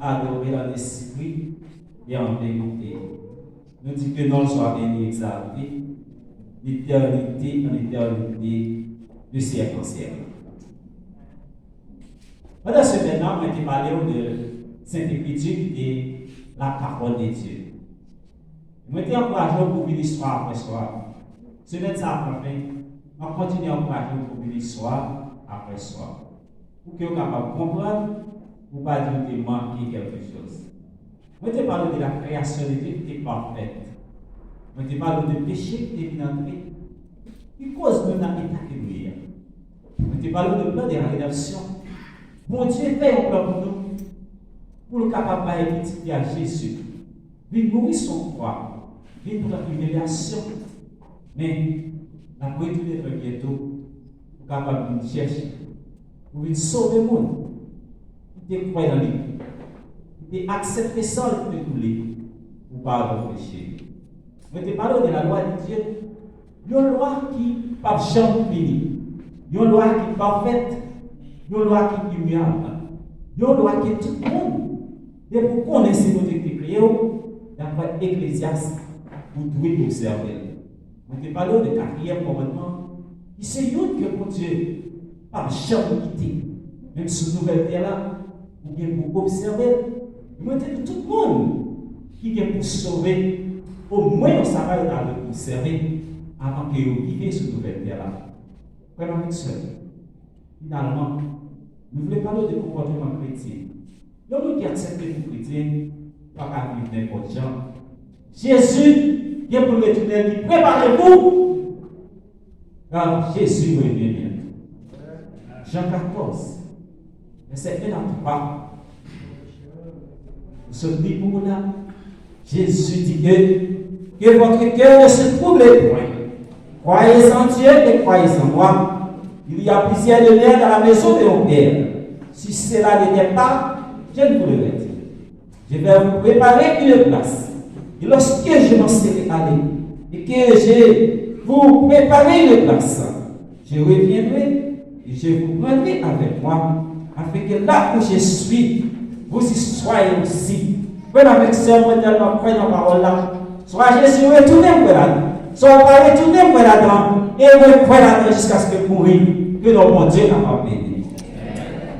adorer dans l'esprit et en vérité. Nous disons que non soit béni exalté, l'éternité en éternité, de siècle en siècle. Pendant ce moment, on a parlé de Sainte Écriture et la parole de Dieu. Je m'étais encouragé pour venir soir après soir. Ce n'est ça après. On continue à encourager pour venir soir après soir. Pour que vous soyez capable de comprendre, pour ne pas dire que manquer quelque chose. Je m'étais parlé de la création de Dieu qui est parfaite. Je m'étais parlé de péché qui est entré. Qui cause de l'état que nous sommes. Je m'étais parlé de plan de la rédemption. Bon Dieu fait un plan pour nous. Pour le capable de petit à Jésus. Il mourir son croix. Il pour la humiliation. Mais la retourner très bientôt. Pour capable de chercher. Pour venir sauver le monde. Il te croit dans lui. Il te accepter ça pour tous les. Pour pas péché. Je te parle de la loi de Dieu. Une loi qui n'est pas jamais finie. Une loi qui est parfaite. Une loi qui est immuable. Une loi qui est tout le monde. Et pour connaître ce que nous créé, d'après Ecclésiaste, vous devez observer. On te parle de quatrième commandement. Il c'est une que pour Dieu, par jamais quitté, même sur une nouvelle terre là, ou bien pour observer. Moi, je tout le monde qui vient pour sauver, au moins on s'arrête à observer avant que vous viviez sur une nouvelle terre là. Vraiment avec seul. Finalement, nous voulons parler de comportement chrétien. L'homme qui accepte le chrétien, pas vivre n'importe gens. Jésus vient pour le retourner, dit préparez-vous, car Jésus revient bientôt. Jean 14, verset 1 à 3. Ce livre là, Jésus dit que votre cœur ne se trouble point. Croyez en Dieu et croyez en moi. Il y a plusieurs demeures dans la maison de mon Père. Si cela n'était pas, je ne vous le dire. Je vais vous préparer une place. Et lorsque je m'en serai allé et que je vous préparer une place, je reviendrai et je vous prendrai avec moi, afin que là où je suis, vous y soyez aussi. Prenez avec ce modèle, prenez la parole là. Soit Jésus retourné pour là-dedans, soit pas retourné pour là-dedans, et vous là-dedans jusqu'à ce que vous mouriez, que notre Dieu n'a pas béni.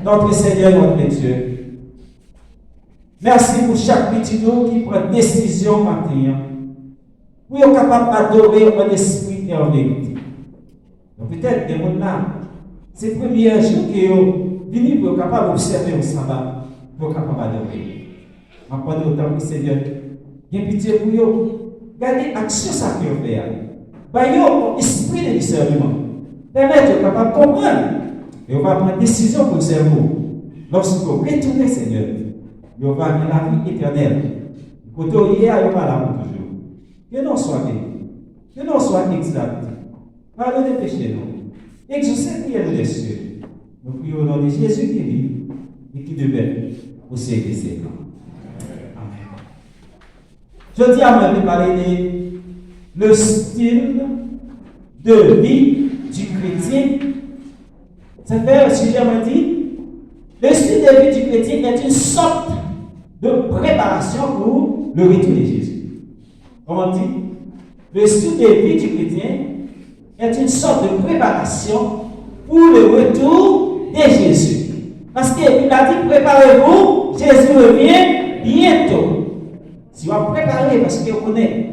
Notre Seigneur, notre Dieu. Merci pour chaque petit nous qui prend décision matin. Pour être capable d'adorer en esprit et en vérité. Donc peut-être des gens là, c'est le premier jour que vous venez pour être capable d'observer au sabbat, pour être capable d'adorer. Je prends autant que Seigneur. Bien pitié pour vous. Gardez l'action ça que vous faites. Vous esprit de discernement. Permettez de capable de comprendre. Et on va prendre décision pour le cerveau. Lorsque vous retournez, Seigneur, vous va avoir la vie éternelle. Côté hier, vous va là pour toujours. Que non soit béni. Que non soit exalté. Pardonnez péché, non. Exaucez prière des cieux. Nous prions au nom de Jésus qui vit et qui demeure au siècle des siècles. Amen. Je dis à me parler de le style de vie du chrétien. Ça fait, si j'ai dit, le style de vie du chrétien est une sorte de préparation pour le retour de Jésus. Comment on dit? Le style de vie du chrétien est une sorte de préparation pour le retour de Jésus. Parce qu'il a dit, préparez-vous, Jésus revient bientôt. Si vous préparez, parce que vous connaissez,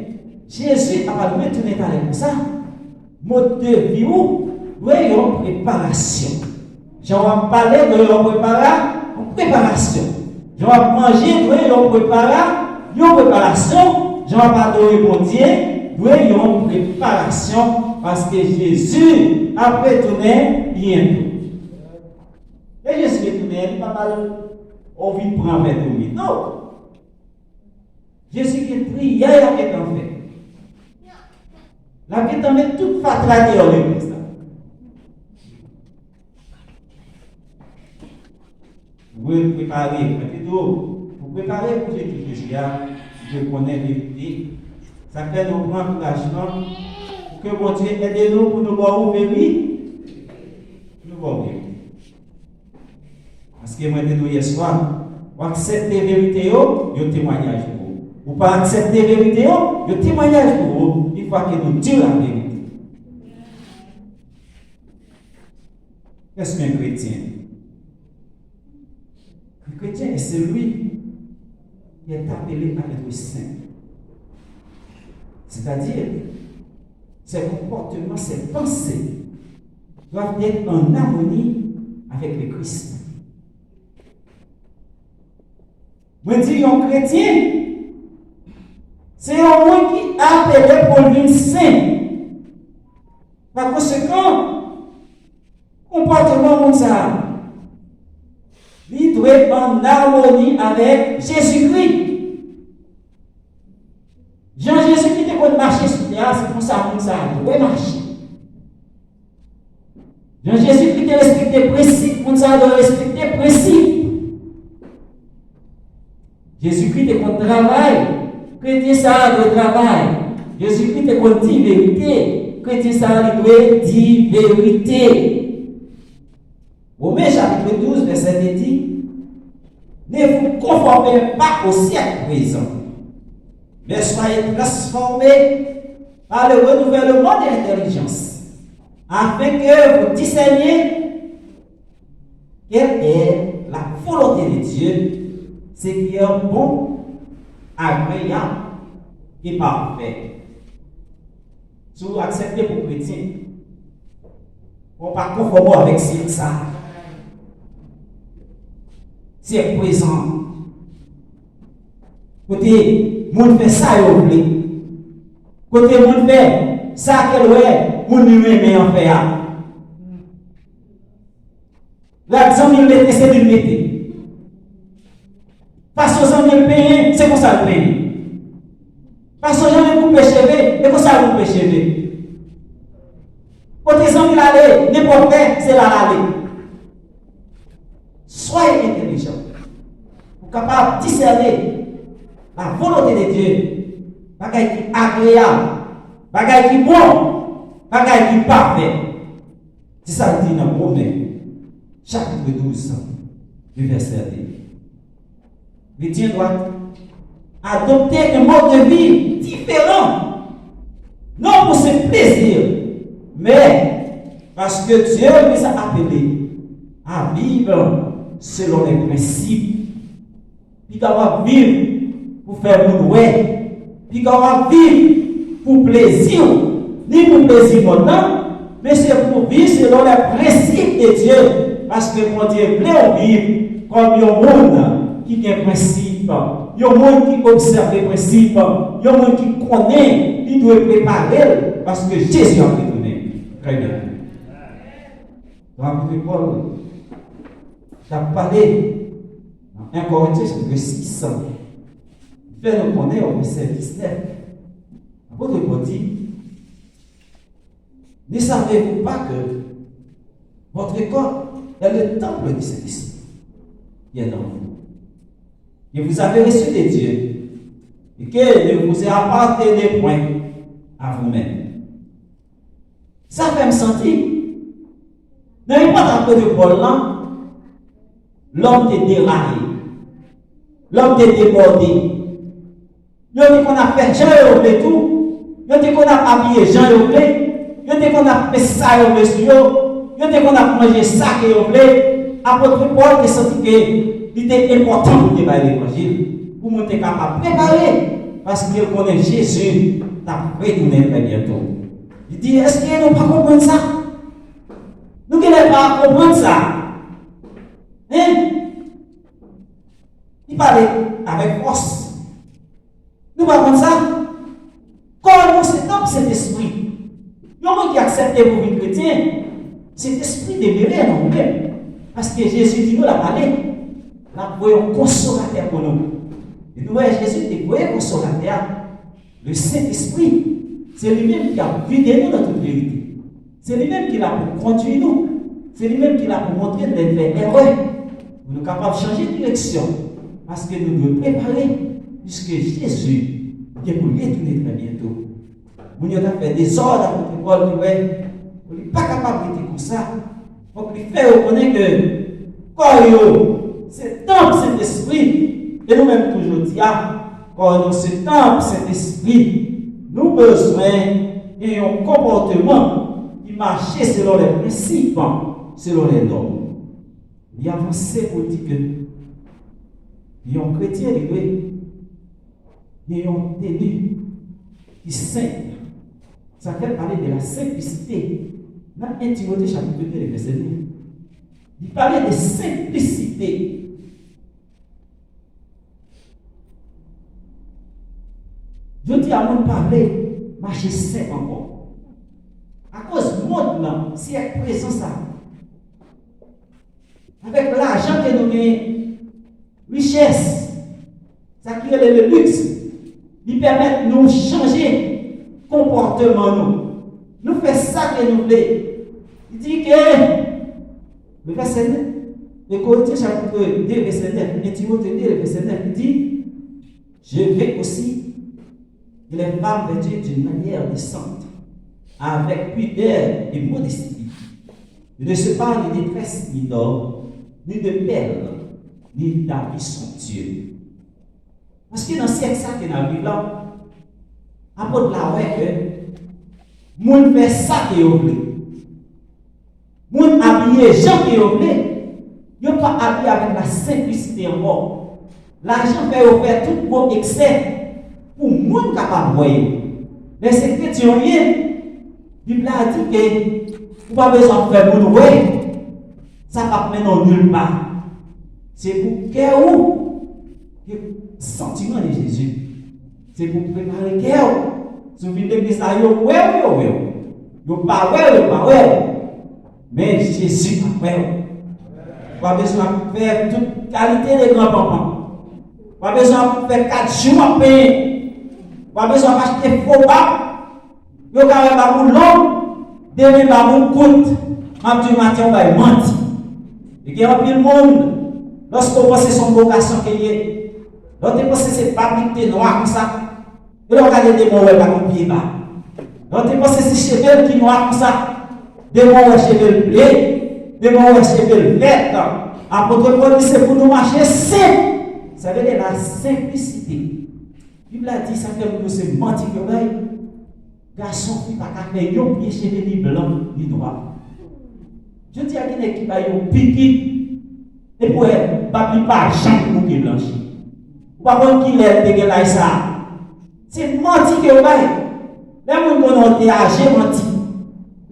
Jésus a pas retourné comme ça. Mode de vie, vous avez une préparation. Je vais parler de une préparation. Je vais manger de une préparation. Je vais parler de une préparation. Parce que Jésus a retourné bientôt. Et Jésus est retourné, il n'est pas mal envie de prendre avec nous. Non. Jésus qui est pris, il y a qui est en fait. La vie t'en met toute fatalité en l'église. Vous préparez, vous préparez pour l'église, je connais la vérité. Ça fait nos grands engagements. Que mon Dieu aide nous pour nous voir ouvrir. Nous voir ouvrir. Parce que moi, hier soir, ou accepter la vérité, il y a un témoignage pour vous. Ou pas accepter la vérité, il y a un témoignage pour vous, une fois que nous disons la vérité. Qu'est-ce qu'un chrétien? Un chrétien est celui qui est appelé à être saint. C'est-à-dire, ses comportements, ses pensées doivent être en harmonie avec le Christ. Moi, je dis, un chrétien, c'est un monde qui est appelé pour devenir saint. Par conséquent, comportement comme ça, il doit être en harmonie avec Jésus-Christ. Jean-Jésus qui était marcher sur terre, c'est pour ça que ça doit marcher. Jean-Jésus qui était respecté les principes, pour ça doit respecter les principes. Jésus-Christ est contre le travail, chrétien ça doit travailler. Jésus-Christ est contre la vérité, chrétien ça doit dire vérité. Romains chapitre 12, verset 10 dit, ne vous conformez pas au siècle présent, mais soyez transformés par le renouvellement de l'intelligence, afin que vous discerniez quelle est la volonté de Dieu, ce qui est bon, agréable et parfait. Si vous acceptez pour chrétien, on ne pas conformer avec ça. C'est présent. Côté, moun fait ça, yo vle. Côté, moun fait ça, qu'elle ouais, moun lui met en fait. L'argent, il met, c'est de le mettre. Parce que les gens payent, c'est comme ça le paye. Parce que les gens coupent les cheveux, c'est comme ça le coupe les cheveux. Côté, les gens qui l'aller, n'importe quoi, c'est là l'aller. Soyez intelligents pour capable de discerner la volonté de Dieu, bagaille qui est agréable, bagaille qui est bon, bagaille qui est parfait. C'est ça qu'il dit dans Romains, chapitre 12, du verset 2. Le Dieu doit adopter un mode de vie différent, non pour ses plaisirs, mais parce que Dieu nous a appelés à vivre selon les principes. Puis qu'on va vivre pour faire mon ouais. Puis qu'on va vivre pour plaisir. Ni pour plaisir maintenant, mais c'est pour vivre selon les principes de Dieu. Parce que mon Dieu voulait vivre comme un monde qui a un principe. Il y a un monde qui observe les principes. Il y a un monde qui connaît. Il doit préparer parce que Jésus a préparé. Très bien. Dans l'apôtre Paul, tu as parlé dans 1 Corinthiens chapitre 6. Fait nous connaître au verset 19. L'apôtre Paul dit, ne savez-vous pas que votre corps est le temple du Saint-Esprit qui est dans vous, que vous avez reçu de Dieu et que ne vous appartenez point à vous-même. Ça fait me sentir. N'ayez pas l'apôtre Paul là. L'homme t'est déraillé. L'homme t'est débordé. Il dit qu'on a fait Jean et tout. Il dit qu'on a habillé Jean et il dit qu'on a fait ça et il dit qu'on a mangé ça et apôtre Paul a senti qu'il était important pour déballer l'évangile. Pour nous être capable de préparer. Parce qu'il connaît Jésus. T'as retourné très bientôt. Il dit, est-ce qu'il ne pas comprendre ça? Nous ne pouvons pas comprendre ça. Hein? Il parlait avec force. Nous ne pouvons pas ça. Quand nous sommes cet esprit, nous qui acceptons pour une chrétien, cet esprit demeure en nous-mêmes. Parce que Jésus dit nous l'a parlé. Nous voyons consolateur pour nous. Et nous voyons Jésus dit voyons consolateur. Le Saint-Esprit, c'est lui-même qui a guidé nous dans toute vérité. C'est lui-même qui l'a pour conduire nous. C'est lui-même qui l'a pour montrer les erreurs. Nous sommes capables de changer de direction. Parce que nous devons préparer. Puisque Jésus est pour retourner très bientôt. Nous avons fait des ordres pour Paul. Nous ne sommes pas capables de comme ça. Pour lui faire reconnaître que quand c'est temple Saint-Esprit. Et nous-mêmes toujours dit, quand ce temple Saint-Esprit, nous besoin d'un comportement qui marche selon les principes, selon les normes. Il avance pour dire que un chrétien, il y a une tenue qui est sainte. Ça fait parler de la simplicité. Dans 1 Timothée chapitre 2, verset 9. Il parlait de simplicité. Je dis à mon parler, marcher simple encore. À cause du monde là, si elle présent ça, avec l'argent que nous gagnons, richesse, ça qui est le luxe, il permet de nous changer comportement. Nous faisons ça que nous voulons. Il dit que le verset 9, le Corinthiens chapitre 2, verset 9, et Timothée 2, verset 9, il dit, je vais aussi que les femmes vêtues d'une manière décente, avec pudeur et modestie, ne se parlent ni de détresse, ni d'or, ni de perles, ni d'habits somptueux. Parce que dans ce siècle ça qui est là, apôtre la ouais que moun fait ça qui est oublié. Moun habillé gens qui est oublié, ils pas habillé avec la simplicité encore. L'argent fait faire tout bon excès pour moun capable de voir. Mais c'est chrétien rien. La Bible a dit que vous n'avez pas besoin de faire moun ouais. Ça ne va pas mener nulle part. C'est pour cœur le sentiment de Jésus. C'est pour préparer le cœur. Si vous venez de l'église, vous n'avez pas. Mais Jésus a fait. Vous n'avez pas besoin de faire toute qualité de grand-papa. Vous n'avez pas besoin de faire 4 jours à payer. Vous n'avez pas besoin d'acheter faux bas. Vous n'avez pas besoin de l'homme. Demain, vous avez un compte. Matin, on va mentir. Et il y a un peu de monde. Lorsqu'on pense que son vocation qu'il y a, lorsqu'on pense que c'est pas picté noir comme ça, et là on regarde des mots avec un pied bas. Lorsqu'on pense que c'est cheveux qui noir comme ça, des mots avec cheveux blés, des mots avec cheveux verts. Apôtre Paul dit c'est pour nous marcher simple. Ça veut dire la simplicité. La Bible a dit ça fait pour nous c'est mentir que garçon qui pas qu'à faire un pied cheveux ni blanc ni noir. Je dis à quelqu'un qui va un piquet. Et pour elle, pas chambre pour qu'il blanchisse. Pas bon qu'il est dégueulasse ça. C'est menti que vous avez. Les gens qui ont âgés menti.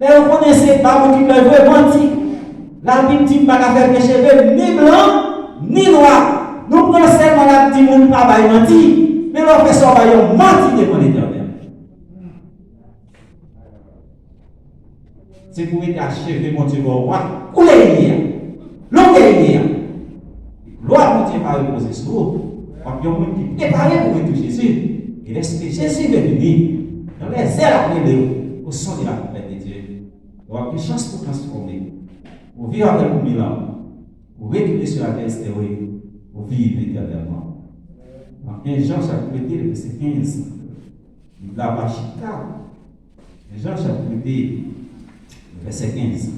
Les gens qui connaissent pas pour qu'ils peuvent mentir. La Bible dit pas qu'à faire des cheveux ni blancs ni noirs. Nous prenons seulement la Bible dit pas va mentir. Mais l'on fait ça, on mentir devant l'Éternel. C'est pour être achevé mon Dieu au roi. Où est hier? L'homme est hier. Loi mon Dieu va reposer sur vous. Il y a un monde qui est préparé pour être Jésus. Et l'Esprit Jésus va venir dans les airs appelés au son de la trompette de Dieu. Il y aura une chance pour transformer, pour vivre avec nous 1000 ans, pour retourner sur la terre stéroïde, pour vivre éternellement. Dans 15 Jean chapitre 2, verset 15, il a pas Chicago. Jean chapitre 2, verset 15.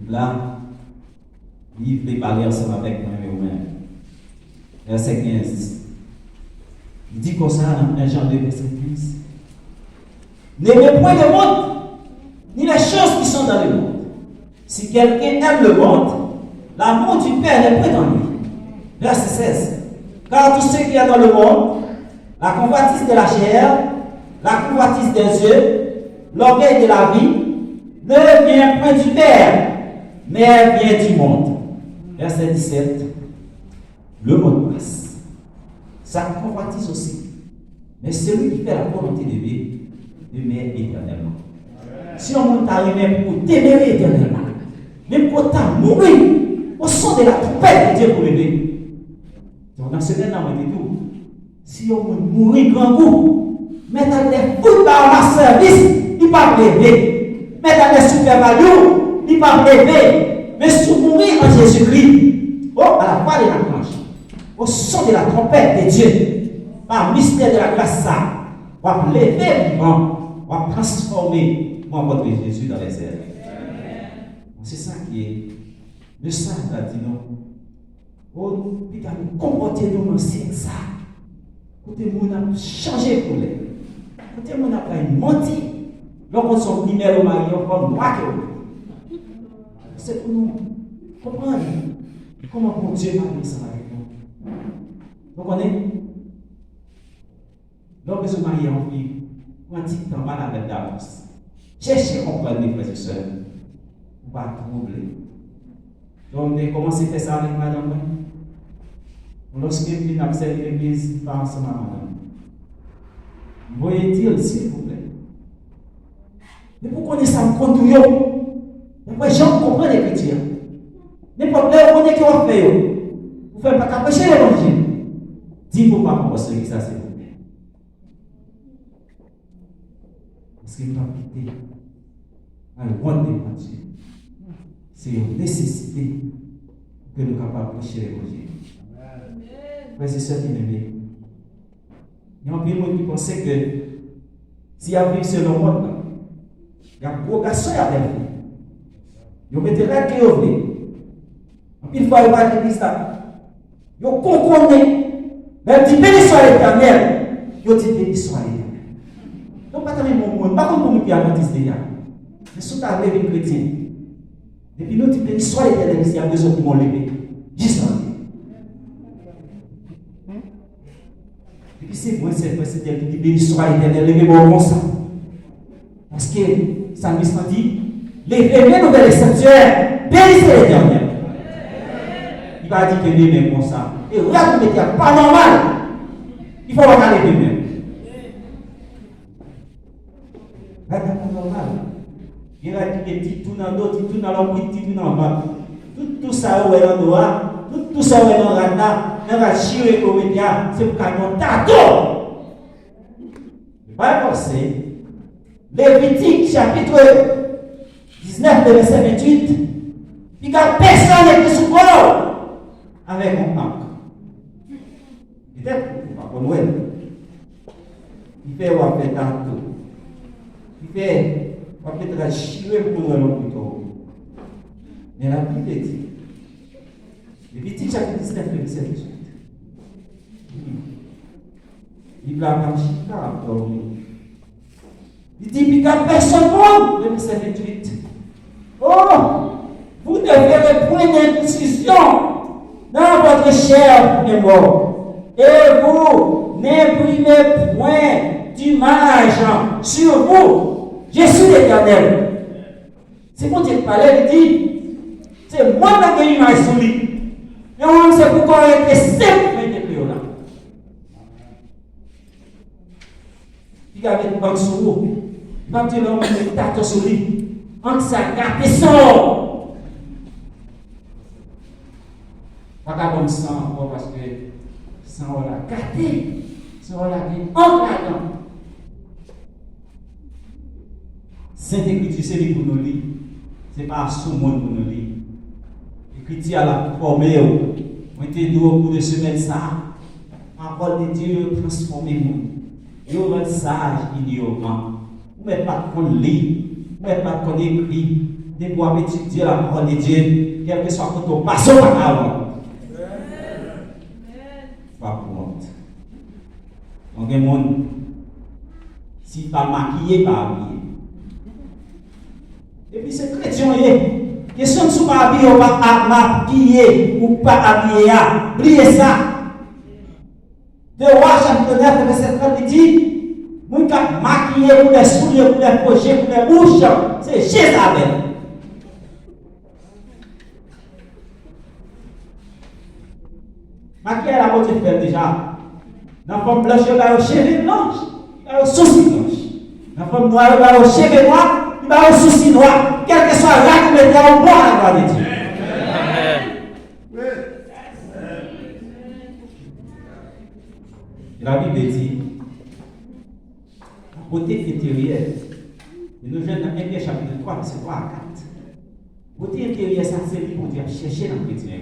Là, il veut parler ensemble avec moi-même. Verset 15. Il dit comme ça dans 1 Jean 2, verset 15. N'aimez point le monde, ni les choses qui sont dans le monde. Si quelqu'un aime le monde, l'amour du Père n'est point en lui. Verset 16. Car tout ce qu'il y a dans le monde, la convoitise de la chair, la convoitise des yeux, l'orgueil de la vie, ne vient point du Père, mais vient du monde. Verset 17. Le monde passe. Ça convoitise aussi. Mais celui qui fait la volonté de Dieu demeure éternellement. Si on monte arrivé pour demeurer éternellement, même pour mourir au son de la trompette de Dieu pour lever. Donc dans ce moment, on dit tout. Si on mourir grand goût, mettre des fouilles par ma service, il ne va pas lever. Mettre des super valeurs, il ne va pas lever. Mais si vous mourrez en Jésus-Christ, à la voix de la cloche, au son de la trompette de Dieu, par le mystère de la grâce, on va lever vivant, on va transformer votre Jésus dans les airs. C'est ça qui est. Le saint a dit non. Puis nous comporter nous c'est ça. Côté mon a changé pour les. Côté mon a pas menti. Lorsqu'on son numéro marié on prend noir que c'est pour nous comprendre comment bon Dieu parle ça avec nous. Vous connaissez? Lorsque vous mariez en fille, on dit que mal avec d'avance. Cherchez à comprendre mes frères et sœurs. Vous ne pas troubler. Donc, on commence à faire ça avec madame. Lorsque vous avez observé l'église, pas ensemble avec madame. Voyez-il, s'il vous plaît. Mais pour connaître ça, vous comptez. Après, les gens comprennent l'écriture. N'importe là où on est qui on fait. Vous ne faites pas cacher l'évangile. Dis-vous pas comment c'est ça, s'il vous plaît. Parce qu'il ne va pas quitter. Alors, on est Dieu. C'est une nécessité que nous sommes capables de prêcher l'évangile. Frères et sœurs qui m'aiment, il y a un peu de monde qui pensait que s'il y a vu selon le monde, il y a un gros garçon qui a fait. Il mettait là qui est venu. Une fois, il va à l'église là. Il comprenait. Même dit béni soit l'Éternel. Il dit béni soit l'Éternel. Donc, pas tellement mon monde. Pas comme pour nous qui adventiste déjà. Mais si tu as levé chrétien. Depuis nous, tu béni soit l'Éternel. Il y a besoin de mon lever. Juste en et puis c'est moi, c'est qui dit béni soit l'Éternel. Levez-moi comme ça. Parce que ça nous dit levez-moi vers les sanctuaires. Bénissez l'Éternel. Il va dire que lui même comme ça. Et là, vous mettez pas normal. Il faut regarder lui-même. Là, c'est pas normal. Il va dire que tout dans l'autre, tout dans l'autre, tout dans bas. Tout ça, où est dans le doigt, tout ça, où est dans le randa, dans la chirurgie au média, c'est pour qu'on ait un tato. Il va penser. Lévitique, chapitre 19, verset 28. Il n'y a personne qui est sous corps avec un manque. Peut-être, pas pour Noël. Il fait ou après tantôt. Il fait ou après chier pour Noël plutôt. Mais la Bible dit, Lévitique chapitre 19, verset 28. Il va pas chier encore. Il dit, il n'y a personne pour le verset 28. Oh! Vous devez prendre une décision dans votre chair et mort. Et vous n'imprimez point d'image sur vous. Je suis l'Éternel. C'est mon Dieu qui parlait, il dit, c'est moi qui ai une image sur lui. Et on sait pourquoi il était simple de l'écrire là. Il y avait une banque sur vous. Il va dire, on met une tarte sur lui. On s'est gâté son. Pas comme ça encore parce que ça on l'a gâté, ça on l'a mis en gardant. Sainte Écriture, c'est lui pour nous lire. Ce n'est pas sous monde pour nous lire. L'écriture a la formé. On était deux au bout de semaine ça. La parole de Dieu transformez-vous. Vous êtes sage, ignorant. Vous n'êtes pas qu'on lit. Vous n'êtes pas qu'on écrit. Dès que vous avez étudié la parole de Dieu, quel que soit votre passion par avant. Pas pour honte. Donc, il y a des gens, si pas maquillé, pas habillé. Et puis, c'est chrétien, question de ne pas habillé ou pas maquillé ou pas habillé. Oubliez ça. De Roi chapitre 9, verset 30, il dit, nous sommes maquillés pour les souliers, pour les pochets, pour les bouches. C'est Jézabel. Maquillage la beauté fait déjà. Dans la forme blanche, il y a un cheveux blanc, il y a un sourcil blanc. Dans la forme noire, il y a un cheveux noir, il y a un sourcil noir. Quel que soit là qui met au bois à la gloire de Dieu. La Bible dit, la beauté intérieure, et nous jeunes dans 1 Pierre chapitre 3, verset 3 à 4. Beauté intérieure, ça c'est pour dire chercher dans le chrétien.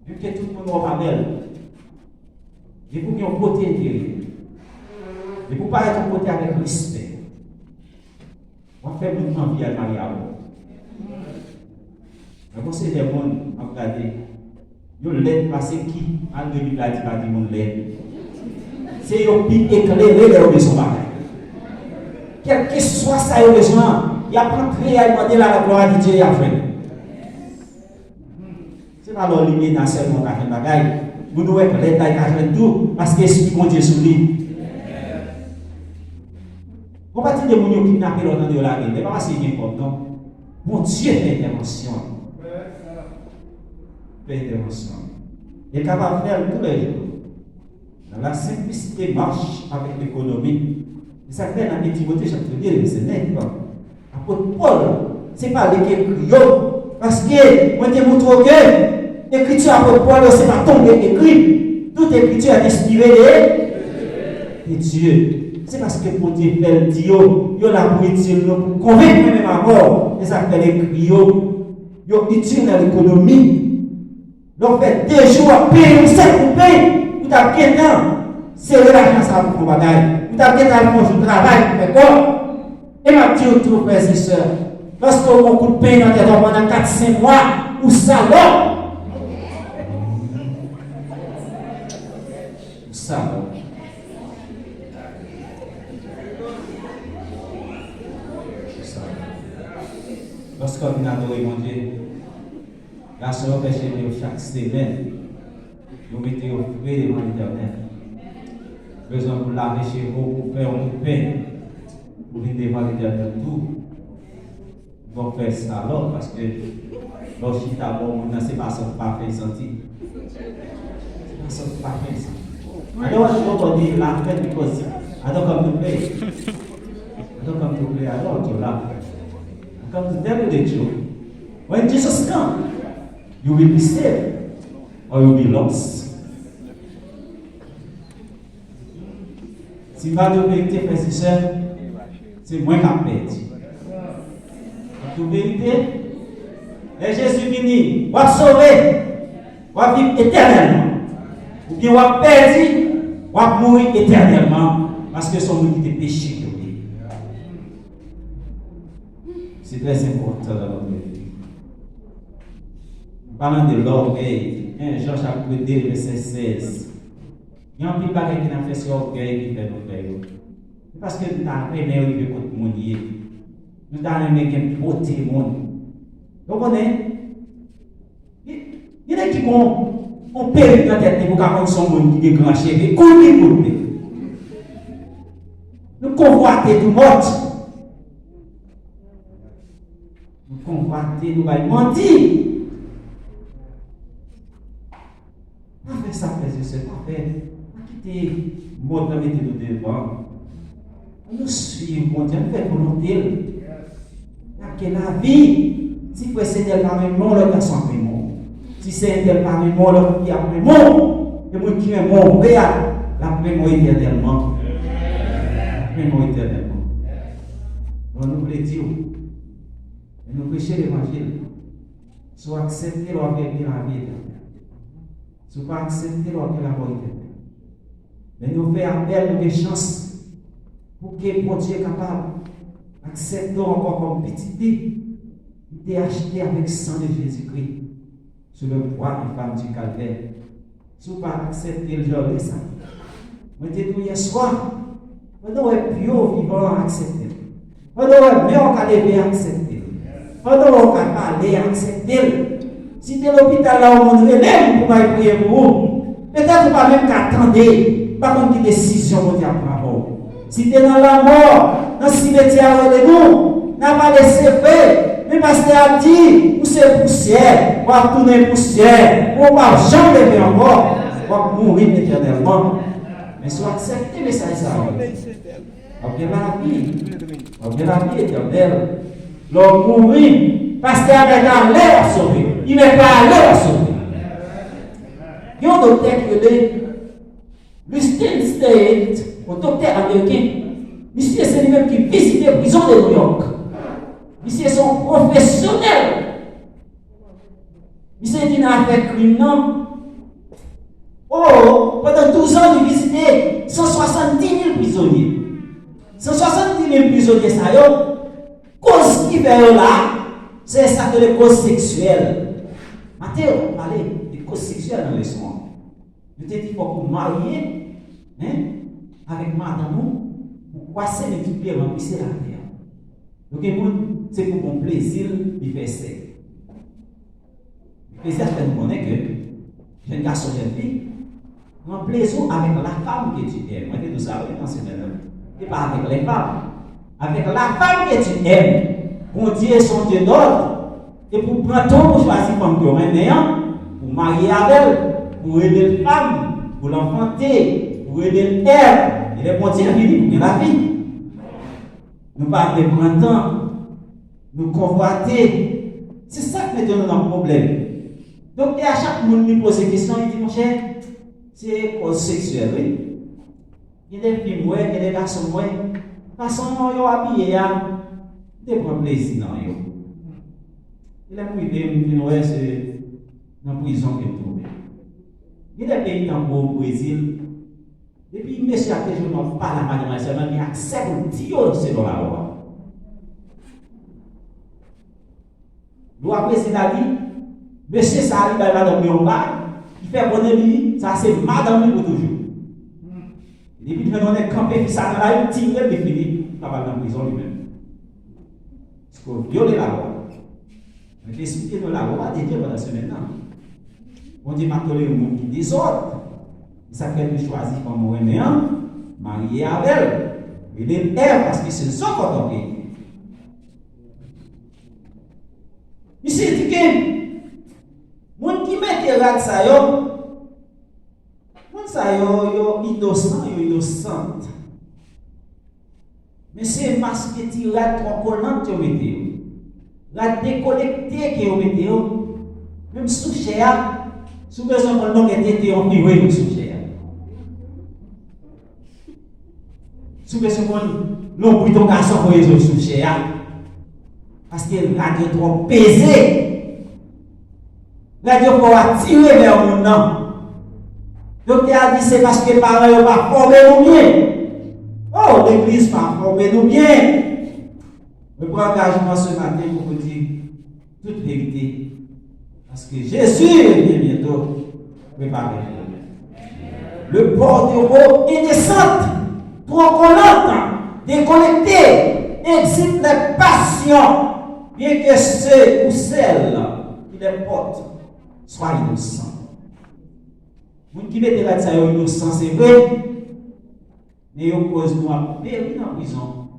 Même que tout le monde va belle. Et pour qu'il y ait une beauté intérieure. Et pour ne pas être en beauté avec respect. On va faire beaucoup envie à Marie avant. Le conseil des mondes, regardez, yo l'aide parce qui, en 2000 a dit pas du monde l'aide. C'est yo plus éclairé les besoins. Quel que soit ça yo besoin, il y a pas réellement de la gloire de Dieu à faire. C'est pas l'illumination seulement qu'a fait bagaille. Vous devez être l'état qu'a fait tout parce que l'esprit de Dieu sur lui. On va dire de mon qui n'a pas l'autre de la guerre, mais pas c'est important. Mon Dieu fait intervention. Fait intervention. Il est capable de faire tous les jours. Dans la simplicité marche avec l'économie. C'est ça que fait dans Timothée chapitre 2, verset 9. Apôtre Paul, ce n'est pas l'écriture. Parce que, moi, je te montre que l'écriture apôtre Paul, ce n'est pas tombé écrit. Toute écriture est inspirée de Dieu. C'est parce que pour Dieu fait le Dieu, il a pour utile pour convaincre même à mort. Et ça fait l'écrit, il utile dans l'économie. Donc, fait 2 jours à payer, ou 7 pour payer. Vous avez bien temps, c'est l'argent ça pour faire bagaille. Vous avez bien temps pour faire travail pour faire quoi? Et ma petite tout frères et sœurs, lorsque vous avez un coup de pain dans tête pendant 4-5 mois, ou salope. Ou salope. Lorsqu'on vient adorer mon Dieu, la sœur fait chez nous chaque semaine. Vous mettez au frais devant l'Éternel. Besoin pour laver chez vous, pour faire un pain, pour venir devant l'Éternel tout. Vous faire ça alors, parce que lorsqu'il t'a bon, ce n'est pas son parfait senti. C'est pas son parfait senti. I don't want to be laughing because I don't come to play. I don't come to play, I don't want to laugh. I come to tell you the truth. When Jesus comes, you will be saved. Or you will be lost. Si vous avez de vérité, frères et sœurs, c'est moins qu'à perdre. De vérité, et Jésus venu, on va sauver, on va vivre éternellement. Ou bien on va perdre, on va mourir éternellement, parce que son monde qui est péché. C'est très important dans notre vie. Parlant de l'orgueil, Jean chapitre 2, verset 16. Il y a un petit bagage qui n'a fait sur l'orgueil qui fait nos pères. C'est parce que nous avons aimé arriver contre le monde. Nous avons aimé qu'il beauté le monde. Vous comprenez? Il y en a qui ont perdu dans la tête pour qu'on son monde qui est grand chef. Comment nous convoiter tout le monde. Nous convoiter, nous allons mentir. Pas faire ça, c'est pas faire. Quitter le monde dans nous devant. Nous suivons, mon Dieu, nous faisons volonté. Que la vie, si vous êtes tel parmi moi, le garçon après moi. Si c'est tel parmi moi, le qui après moi, et moi qui est mon frère, l'après moi éternellement. L'après moi éternellement. Donc nous voulons dire, et nous prêcher l'évangile, soit accepter leur vie la vie éternelle. Soit pas accepter leur vie la mort éternelle. Mais nous faisons appel de chance pour que mon Dieu est capable. Acceptons encore comme petit dé, il est acheté avec le sang de Jésus-Christ sur le poids des femmes du calvaire. Si vous ne pas accepter le genre de ça, vous êtes dit hier soir, vous devez plus vivant accepter. Vous devez mieux qu'à lever accepter. Vous devez parler accepter. Si tu es à l'hôpital là où on est, vous pouvez prier pour vous. Peut-être pas même qu'attendez, pas contre une décision vous dire bravo. Si tu es dans la mort, dans le cimetière de nous, n'a pas laissé faire. Mais parce qu'il a dit, où c'est poussière, on va tourner poussière, on va jamais lever encore, on va mourir éternellement. Mais soit accepté le message ça. On bien la vie éternelle. L'homme mourit parce qu'il avait l'air à sauver. Il n'est pas allé à sauver. Il y a un docteur qui est Lustin State, un docteur américain. Monsieur, c'est lui-même qui visite les prisons de New York. Monsieur, son professionnel. Monsieur, il n'a fait crime, non? Oh, pendant 12 ans, il visitait 170 000 prisonniers. 170 000 prisonniers, ça y est. Cause qui fait là, C'est ça que les causes sexuelles. Mathieu, on parlait des causes sexuelles dans les soins. Je t'ai dit qu'il faut que vous mariez avec madame pour croiser les multiplier, remplissez la terre. Donc, c'est pour mon plaisir, il fait ça. Le plaisir, c'est de connaître que jeune garçon, jeune fille, un plaisir avec la femme que tu aimes. Moi, je dis ça, oui, dans ce moment. Et pas avec les femmes. Avec la femme que tu aimes. Bon Dieu est son Dieu d'ordre. Et pour prendre ton pour choisir comme tu es pour marier avec elle, pour aider la femme, pour l'enfanter, pour aider elle. Et les bon Dieu vient pour la vie. Nous pas prendre temps, nous convoiter. C'est ça qui nous donne un problème. Donc, à chaque monde qui pose des questions, il dit, mon cher, c'est cause sexuelle, oui. Il y a des filles, il y a des garçons, de toute façon, ils sont habillés, ils prennent plaisir dans eux. Il est privé, c'est dans la prison qu'il est trouvé. Il y a des pays dans le Brésil, et puis, monsieur a toujours pas la mademoiselle, mais il accepte le Dieu selon la loi. Loi Brésil a dit, monsieur, ça arrive à madame Yomba, il fait bonne lui, ça c'est madame pour toujours. Et puis, il fait camper, puis ça là, il tire, il finit, il va dans la prison lui-même. Parce qu'il viole la loi. Mais expliquez nous la loi de Dieu pendant ce maintenant. On dit maintenant le monde qui désordre. Ça fait de choisir comme moi, marié avec elle. Il est parce que c'est ça qu'on a fait. Ici, il dit que, les gens qui mettent la ça, ils sont innocents. Mais c'est parce que tu as trop collant que tu mettez. La déconnecté que vous mettez, même sous cher, sous besoin de nous qui étaient en vivre sous cher. Sous besoin de l'on prit ton garçon pour les autres sous cher. Parce que la Dieu trop pesé. La Dieu faut attirer vers mon nom. Donc il a dit c'est parce que les parents n'ont pas formé nous bien. Oh, l'église pas formé nous bien. Je prends engagement ce matin pour vous dire toute vérité. Parce que Jésus vient bientôt préparer le port de robe indécente, trop collante, déconnectée, excite les passions, bien que ceux ou celles qui les portent soient innocents. Vous qui mettez là, ça est innocent, c'est vrai, mais ils cause nous à périr en prison.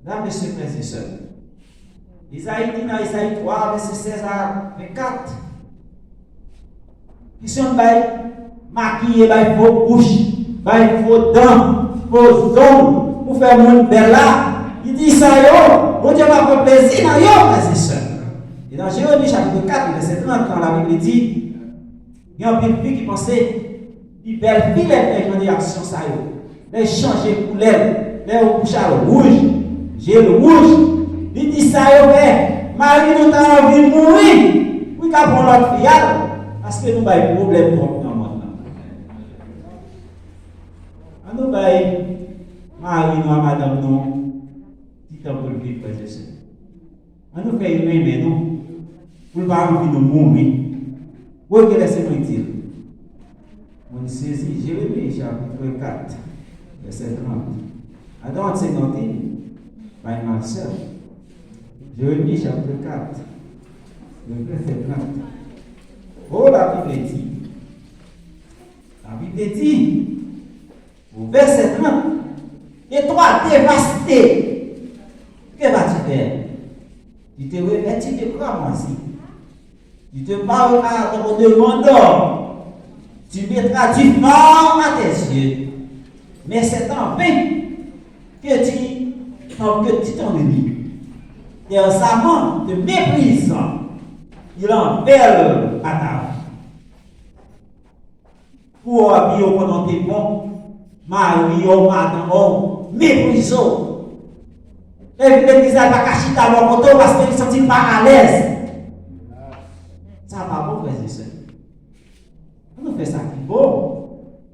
Là, monsieur frères et sœurs, Isaïe dit dans Isaïe 3, verset 16 à 24, qui sont maquillés, faux bouche, faux dents, faux ongles, pour faire mon belle là. Il dit ça, bon Dieu va faire plaisir dans yo, frères et sœurs. Et dans Jérémie chapitre 4, verset 30, quand la Bible dit, il y a une fille qui pensait, il belle fille, elle fait des actions, ça y est, elle change de couleur, elle couche à rouge. J'ai le rouge. Il dit ça, Marie nous a envie de mourir. Oui, qu'à prendre notre fille. Parce que nous avons des problèmes dans le monde. Nous avons Marie, nous, madame, nous, qui t'en pour le vivre, frère et sœur. Nous faisons une main, nous, pour ne pas envie de mourir. Où est-ce que laissez-moi dire? On saisit Jérémie, chapitre 4, verset 30. Attends, c'est noté. By myself. Jérémie chapitre 4, le verset 30. Oh, la Bible dit. La Bible dit, au verset 30, et toi, dévasté, que vas-tu faire? Tu te revêtis de quoi, moi, si? Tu te parleras à ton demandeur. Tu mettras du vent à tes yeux. Mais c'est en vain que tu t'en ennemi. Et en savant te méprise, il en pèle à ta vie. Pour habiller pendant tes bons, Marie, madame, méprisons. Et puis l'église n'a pas caché ta mort parce qu'elle ne se sentit pas à l'aise. Ça va bon, frères et sœurs. On nous fait ça qui est bon.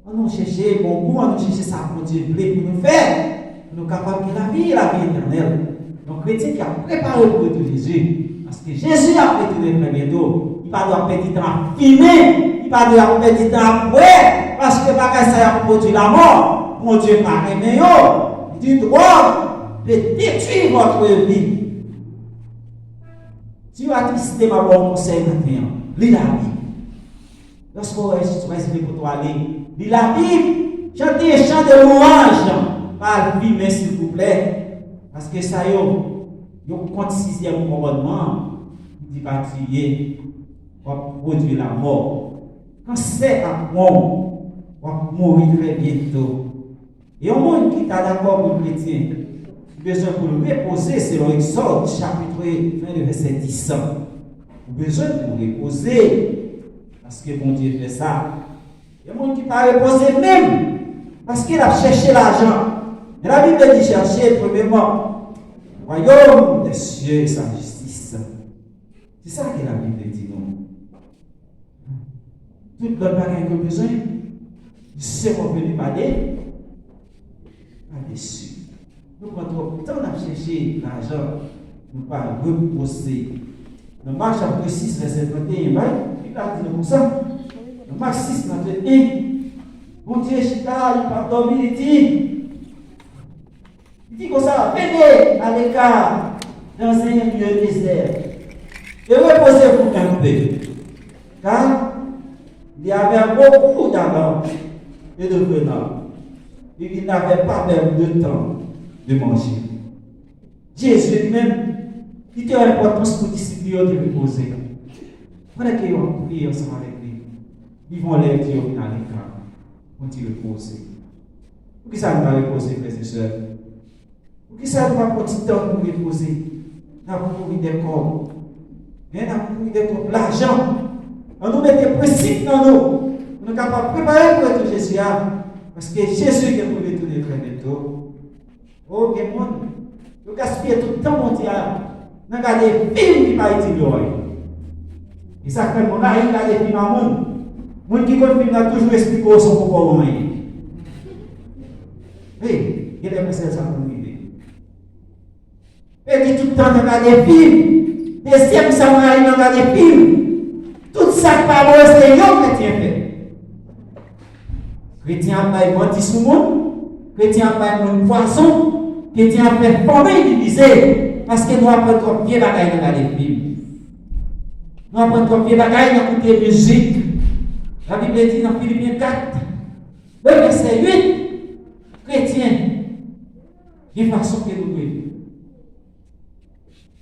On nous cherche bon goût, on nous cherche ça pour Dieu pour nous faire. Nous sommes capables de la vie éternelle. Donc, chrétien qui a préparé pour retour Jésus, parce que Jésus a retourné très bientôt, il va devoir perdre du temps à filmer, il va devoir perdre du temps à brûler, parce que ça a produit la mort. Mon Dieu, pas aimé, du droit de détruire votre vie. Si vous attendez ma bonne conseil maintenant, lis la Bible. Lorsque vous avez pour toi aller, lis la Bible, chantez un chant de louange, pas le filmer s'il vous plaît. Parce que ça y est, compte sixième commandement, il va tuer, va produire la mort. Quand c'est à mort, va mourir très bientôt. Et au monde qui est d'accord pour le chrétien, il a besoin pour le reposer, c'est l'Exode, chapitre 20, verset 10. Il a besoin pour le reposer, parce que bon Dieu fait ça. Il y a un monde qui pas reposer même, parce qu'il a cherché l'argent. Et la Bible dit chercher, premièrement, le royaume des cieux et sa justice. C'est ça que la Bible dit, non? Tout le monde a besoin. C'est revenu par des dessus. Nous prenons le temps de chercher l'argent, nous ne pas reposer. Dans Marc chapitre 6, verset 21, il a dit comme ça. Dans Marc 6, 21, bon Dieu, Chita, il pas dormi, il dit comme ça, venez à l'écart dans un lieu désert et reposez-vous un peu. Car il y avait beaucoup d'argent et de venants. Et il n'avait pas même le temps de manger. Jésus lui-même, il était l'importance pour les disciples de reposer. Pendant qu'ils ont prié ensemble avec lui, ils vont les dire dans l'écran, pour ils reposer. Pour qui ça nous va reposer, frères et sœurs? Pour qui ça nous va prendre du temps pour reposer? Nous avons pris des corps. Nous avons pris des corps. L'argent. On nous met des principes dans nous. On est capable de préparer pour être Jésus. Parce que Jésus qui a pour retourner très bientôt. Oh, quel monde. Vous gaspillez tout le temps, mon Dieu. Vous regardez des films qui ne sont pas utilisés. Et ça fait mon mari regarde des films à monde. Moun qui connaît film a toujours expliqué son pourquoi on est. Oui, il y a des messages à nous aider. Et tout le temps, on regarde des films. Deuxième samouraï, on regarde des films. Tout ça, pas bon, c'est un chrétien fait. Chrétien a pas menti sur le monde, chrétien a pas un poisson, chrétien a fait former diviser, parce que nous apprenons comme vieux bagaille dans les films. Nous apprenons comme vieux bagaille dans la musique. La Bible dit dans Philippiens 4, le verset 8, chrétien, quelle façon que nous vivons.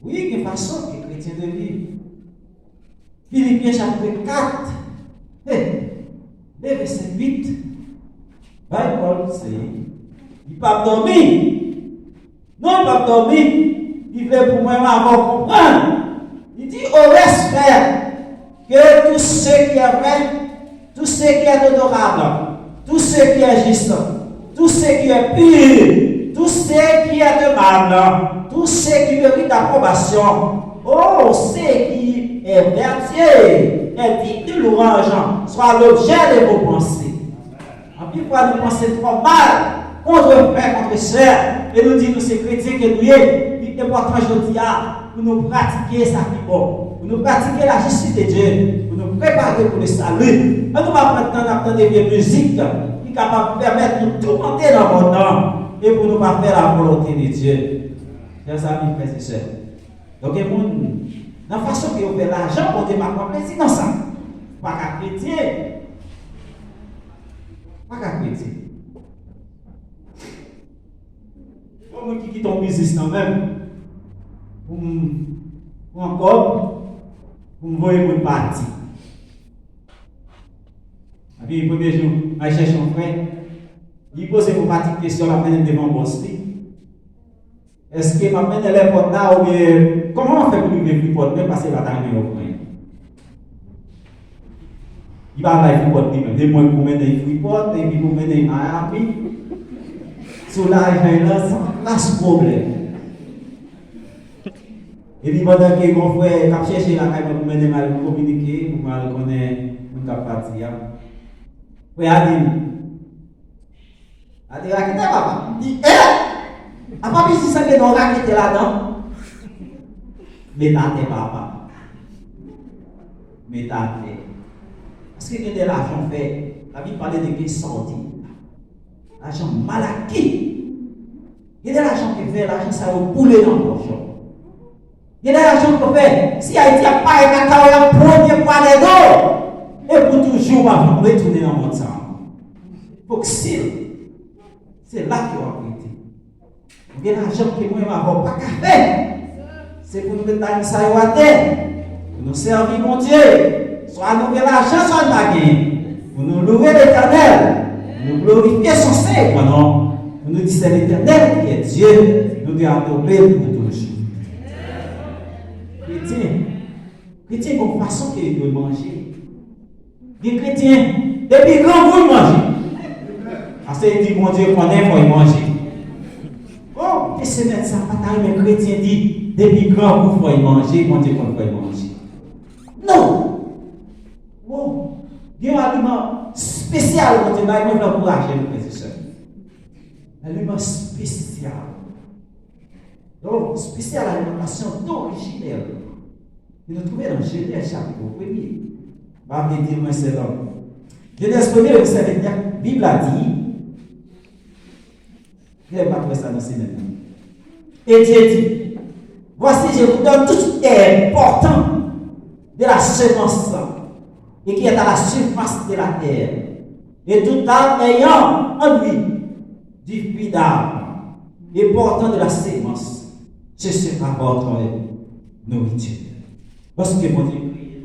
Oui, quelle façon que les chrétiens de vivre. Philippiens chapitre 4, le verset 8. Paul, c'est, il ne pas dormir. Non, il ne pas dormir. Il veut pour moi avoir comprendre. Il dit au respect que tout ce qui est vrai, tout ce qui est honorable, tout ce qui est juste, tout ce qui est pur, tout ce qui est aimable, tout ce qui mérite d'approbation, oh, ce qui est vertueux, est digne de louange, soit l'objet de vos pensées. Il faut nous penser trop mal contre frère, contre sœur, et nous dire que c'est chrétien que nous sommes. Il est important aujourd'hui pour nous pratiquer ça qui est bon, pour nous pratiquer la justice de Dieu, pour nous préparer pour le salut. On ne va pas prendre d'entendre des musiques qui sont capables de permettre de nous tourmenter dans le monde et pour nous pas faire la volonté de Dieu. Chers amis, frères et sœurs. Donc, la façon que vous faites l'argent, on ne va pas plaisir dans ça. Pas qu'à chrétien. Pas qu'à chrétien. Pour qui quitte ton business quand même, pour encore, pour me voir une partie. Et puis, le premier jour, je cherche un frère, il pose une petite question, la mène devant le boss. Est-ce que ma mène est porte là ou bien, comment on fait pour lui plus porte, même passer la taille au point? Il va aller pour porte lui-même, des mois pour mener des fripotes, et puis pour mener un ami. Sur l'argent, là, c'est problème. Et puis, pendant que mon frère a cherché la caille pour mener mal communiquer, pour mal connaître une capacité. Oui, Adil. Adil, qui t'a papa? Il dit, eh! A pas vu si ça que dans la qui était là-dedans? Métate papa. Métate. Parce que de l'argent fait, la vie parlait de qui sorti. L'argent mal acquis. Il y a de l'argent qui fait, l'argent ça va couler dans le poche. Il y a de l'argent qu'on fait, si Haïti n'a pas été un premier point d'eau, et pour toujours, on va retourner dans le monde. Il faut que c'est là qu'il va arrêter. Il y a de l'argent qui moi, je pas qu'à faire. C'est pour nous mettre ça à terre, pour nous servir mon Dieu. Soit nous avons l'argent, soit nous n'avons pour nous louer l'Éternel, pour nous glorifier son Seigneur, non? Pour nous dire c'est l'Éternel qui est Dieu, nous devons adorer pour tous les jours. Chrétien, comme façon qu'il doit manger. Les chrétiens, depuis quand vous mangez? Parce qu'il dit, mon Dieu, qu'on aime, il faut manger. Oh, et c'est mettre ça, pas les chrétiens dit, depuis quand vous faut manger, mon Dieu, qu'on faut manger. Non! Oh, il y a un aliment spécial, mon Dieu, il faut encourager le frères et sœurs. Aliment spécial. Donc, spécial alimentation d'originelle. Et nous trouvons dans Genèse chapitre 1er. Va me dire, moi, c'est l'homme. Genèse 1er, verset 24, la Bible a dit, je ne vais pas trouver ça dans ces mêmes. Et Dieu dit, voici, je vous donne tout ce qui est important de la semence et qui est à la surface de la terre. Et tout arbre ayant en lui du fruit d'arbre et portant de la sémence, ce sera votre nourriture. Parce que mon Dieu prie.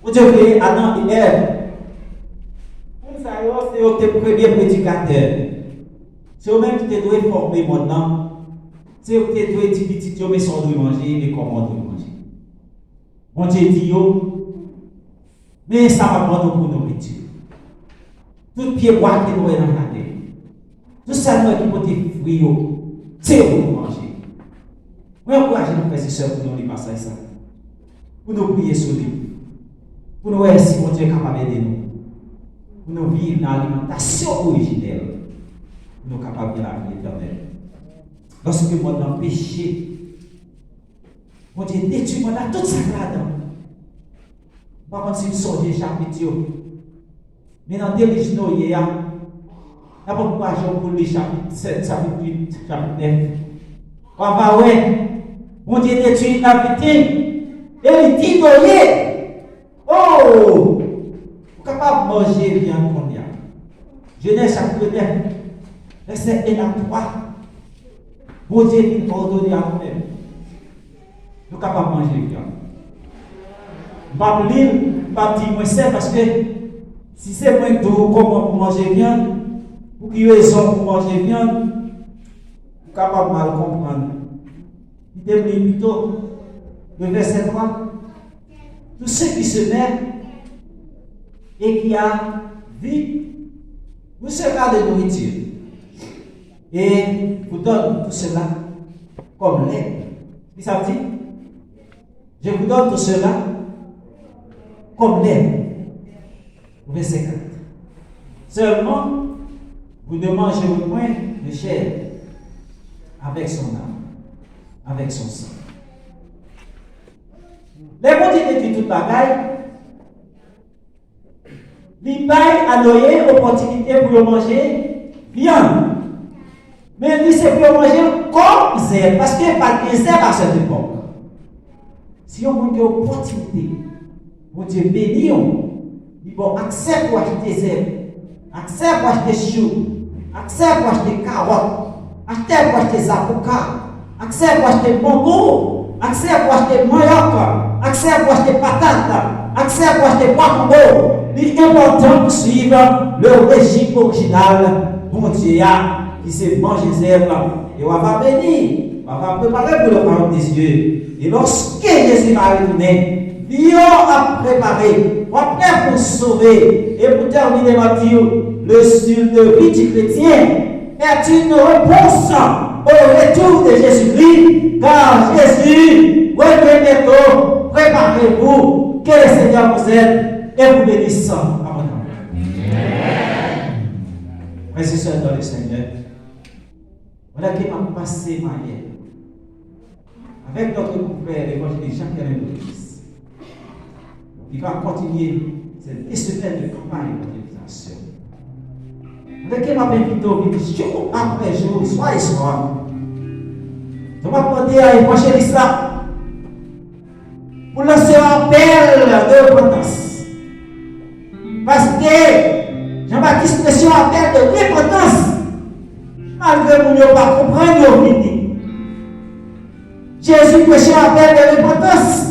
Mon Dieu prie Adam et Ève. C'est eux qui sont les premiers prédicateurs. C'est eux-mêmes qui doivent former maintenant. C'est eux qui doivent dire petit mais sans doit manger et comment doit manger. Mon Dieu dit mais ça va prendre pour nourriture. Tout pied bois qui nous est dans la terre. Tout ça qui peut être fruit, c'est pour nous manger. Moi, encourage nos frères et sœurs pour nous passer ça. Pour nous prier sur lui. Pour nous voir si mon Dieu est capable d'aider nous. Pour nous vivre dans l'alimentation originelle. Pour nous capables de la vie éternelle. Lorsque nous avons péché, mon Dieu détruit tout ça là-dedans. Par contre, si nous sortons des chapitres, mais dans les originaux, il y a d'abord pour le chapitre 7, chapitre 8, chapitre 9. On va ouais. Mon Dieu détruit la victime. Et il dit oh! Vous êtes capable de manger viande combien? Genèse chapitre 9, verset 1 à 3. Mon Dieu dit ordonner à nous-mêmes. Nous sommes capables de manger viande. Je ne vais pas dire moins c'est parce que si c'est moins d'eau, comment pour manger viande, pour qu'il y ait raison pour manger viande, vous êtes capable de mal comprendre. Il développe plutôt le verset 3. Tout ce qui se met et qui a vie vous sera de nourriture. Et vous donne tout cela comme lait. Puis ça veut dire, je vous donne tout cela comme lait. Verset 4. Seulement, vous ne mangerez point de chair avec son âme, avec son sang. Les bons Dieu toute bagaille, il baille à Noé opportunité pour manger viande. Mais lui, c'est pour manger comme zèbre, parce qu'il n'y a pas de zèbre à cette époque. Si on a une opportunité, mon Dieu bénit, il va accès pour acheter zèbre, accès pour acheter choux, accès pour acheter carottes, accès pour acheter avocats, accès pour acheter mango, accès pour acheter manioc, accès pour acheter patates, accès pour acheter poivron. Il est important de suivre le régime original, mon Dieu, qui se mange zèbre. Et on va bénir, on va préparer pour le royaume des cieux. Et lorsque Jésus va retourner, Dieu a préparé, on est prêt pour sauver. Et pour terminer ma vie, le style de vie du chrétien est une réponse au retour de Jésus-Christ, car Jésus, revenez bientôt, préparez-vous, que le Seigneur vous aide et vous bénisse abondamment. Frères et sœurs dans le Seigneur, voilà qui m'a passé ma vie. avec notre frère l'évangéliste Jean-Pierre Louis, qui va continuer cette semaine de campagne d'évangélisation. Avec qui m'a invité au venir jour après jour, soir et soir. Je vais demander à l'évangéliste là pour lancer un appel de repentance. Parce que Jean-Baptiste prêchait un appel de repentance. Malgré que nous ne pas comprendre, Jésus prêchait un appel de repentance.